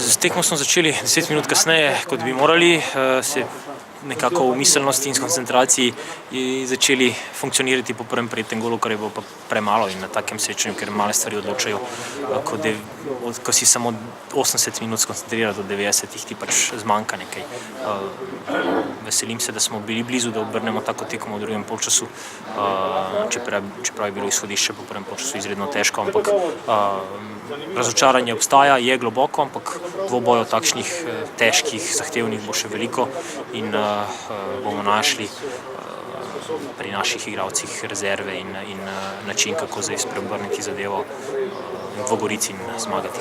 Z tekmo smo začeli 10 minut kasneje, kot bi morali, se nekako v miselnosti in koncentraciji začeli funkcionirati po prvem prijetem golu, kar je bilo pa premalo in na takem srečanju, ker male stvari odločajo, ko si samo 80 minut skoncentrira do 90, ti pač zmanjka nekaj. Veselim se, da smo bili blizu, da obrnemo tako tekmo v drugem polčasu, čeprav je bilo izhodišče po prvem polčasu izredno težko, ampak razočaranje obstaja, je globoko, ampak dvobojev takšnih težkih, zahtevnih bo še veliko in bomo našli pri naših igralcih rezerve in način, kako zdaj spreobrniti zadevo v Gorici in zmagati.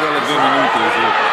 Delle 2 minuti così.